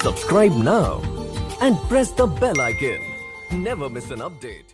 Subscribe now and press the bell icon. Never miss an update.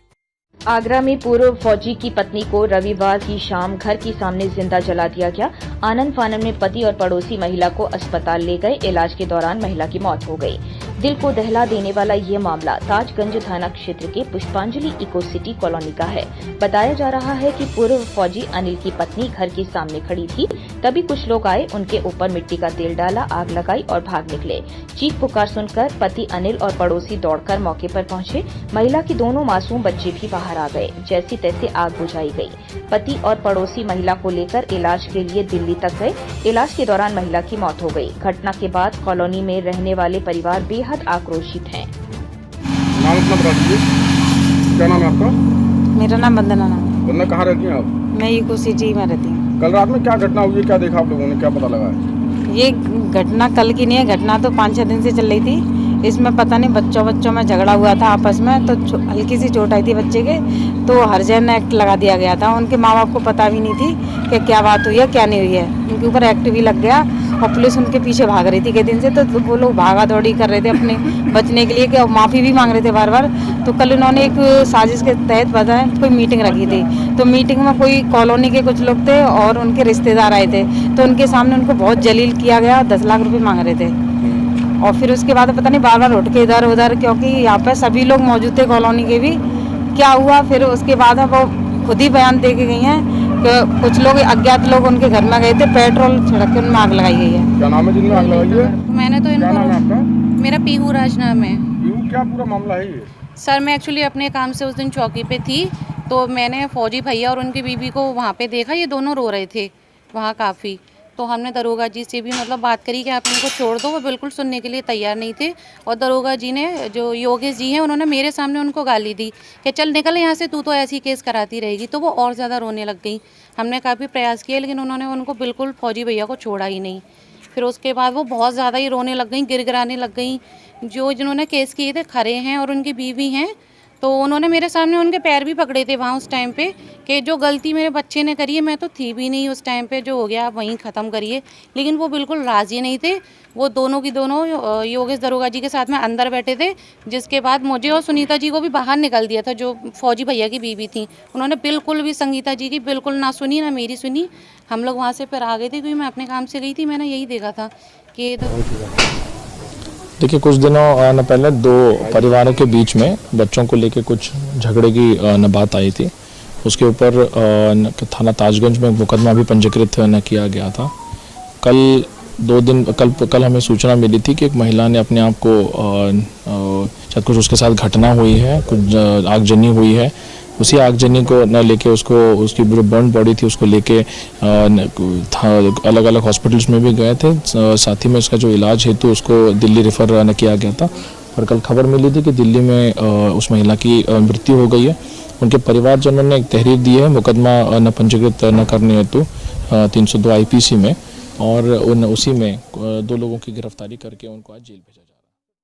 Agra में पूर्व फौजी की पत्नी को रविवार की शाम घर के सामने जिंदा जला दिया गया। आनन फानन में पति और पड़ोसी महिला को अस्पताल ले गए। इलाज के दौरान महिला की मौत हो गई। दिल को दहला देने वाला ये मामला ताजगंज थाना क्षेत्र के पुष्पांजलि इको सिटी कॉलोनी का है। बताया जा रहा है कि पूर्व फौजी अनिल की पत्नी घर के सामने खड़ी थी, तभी कुछ लोग आए, उनके ऊपर मिट्टी का तेल डाला, आग लगाई और भाग निकले। चीख पुकार सुनकर पति अनिल और पड़ोसी दौड़कर मौके पर पहुंचे। महिला के दोनों मासूम बच्चे भी बाहर आ गए। जैसी तैसे आग बुझाई गई। पति और पड़ोसी महिला को लेकर इलाज के लिए दिल्ली तक गए। इलाज के दौरान महिला की मौत हो गई। घटना के बाद कॉलोनी में रहने वाले परिवार बेहद आक्रोशित हैं। नाम अपना बता दीजिए। क्या नाम है आपका? मेरा नाम वंदना नाम है। वंदना, कहाँ रहती हैं आप? मैं इको सिटी में रहती हूँ। कल रात में क्या घटना हुई है, क्या देखा आप लोगों ने, क्या पता लगा है? ये घटना कल की नहीं है, घटना तो 5-6 दिन से चल रही थी। इसमें पता नहीं बच्चों में झगड़ा हुआ था आपस में, तो हल्की सी चोट आई थी बच्चे के, तो हरजन एक्ट लगा दिया गया था। उनके माँ बाप को पता भी नहीं थी कि क्या बात हुई है क्या नहीं हुई है। उनके ऊपर एक्ट भी लग गया और पुलिस उनके पीछे भाग रही थी कई दिन से। तो वो लोग भागा दौड़ी कर रहे थे अपने बचने के लिए, कि माफ़ी भी मांग रहे थे बार बार। तो कल उन्होंने एक साजिश के तहत बताया कोई मीटिंग रखी थी। तो मीटिंग में कोई कॉलोनी के कुछ लोग थे और उनके रिश्तेदार आए थे। तो उनके सामने उनको बहुत जलील किया गया, 10 लाख रुपये मांग रहे थे। और फिर उसके बाद पता नहीं बार बार उठ के इधर उधर, क्योंकि यहाँ पे सभी लोग मौजूद थे कॉलोनी के भी। क्या हुआ फिर उसके बाद वो खुद ही बयान दे के गई हैं कि कुछ लोग अज्ञात लोग उनके घर में गए थे, पेट्रोल छिड़क के उनमें आग लगाई गई है। क्या नाम है जिनमें आग लगाई है? मैंने तो क्या नाम है आपका? मेरा पीहू राज नाम है। पीहू, क्या पूरा मामला है ये? सर मैं एक्चुअली अपने काम से उस दिन चौकी पे थी, तो मैंने फौजी भैया और उनकी बीवी को वहाँ पे देखा। ये दोनों रो रहे थे वहाँ काफ़ी। तो हमने दरोगा जी से भी बात करी कि आप इनको छोड़ दो। वो बिल्कुल सुनने के लिए तैयार नहीं थे। और दरोगा जी ने, जो योगेश जी हैं, उन्होंने मेरे सामने उनको गाली दी कि चल निकल यहाँ से, तू तो ऐसी केस कराती रहेगी। तो वो और ज़्यादा रोने लग गई। हमने काफ़ी प्रयास किए, लेकिन उन्होंने उनको बिल्कुल फौजी भैया को छोड़ा ही नहीं। फिर उसके बाद वो बहुत ज़्यादा ही रोने लग गई, गिड़गिड़ाने लग गई। जिन्होंने केस किए थे खड़े हैं और उनकी बीवी हैं, तो उन्होंने मेरे सामने उनके पैर भी पकड़े थे वहाँ उस टाइम पे, कि जो गलती मेरे बच्चे ने करी है, मैं तो थी भी नहीं उस टाइम पे, जो हो गया आप वहीं ख़त्म करिए। लेकिन वो बिल्कुल राज़ी नहीं थे। वो दोनों की दोनों योगेश दरोगा जी के साथ में अंदर बैठे थे। जिसके बाद मुझे और सुनीता जी को भी बाहर निकल दिया था, जो फौजी भैया की बीवी थी। उन्होंने बिल्कुल भी संगीता जी की बिल्कुल ना सुनी, ना मेरी सुनी। हम लोग वहाँ से फिर आ गए थे, क्योंकि मैं अपने काम से गई थी। मैंने यही देखा था कि देखिए, कुछ दिनों न पहले दो परिवारों के बीच में बच्चों को लेकर कुछ झगड़े की न बात आई थी। उसके ऊपर थाना ताजगंज में मुकदमा भी पंजीकृत न किया गया था। कल हमें सूचना मिली थी कि एक महिला ने अपने आप को शायद कुछ उसके साथ घटना हुई है, कुछ आगजनी हुई है। उसी आगजनी को न लेके उसकी जो बर्न बॉडी थी उसको लेके अलग अलग हॉस्पिटल्स में भी गए थे। साथ ही में उसका जो इलाज हेतु उसको दिल्ली रेफर न किया गया था। और कल खबर मिली थी कि दिल्ली में उस महिला की मृत्यु हो गई है। उनके परिवारजनों ने एक तहरीर दी है मुकदमा न पंजीकृत न करने हेतु 302 IPC में, और उसी में 2 लोगों की गिरफ्तारी करके उनको आज जेल भेजा।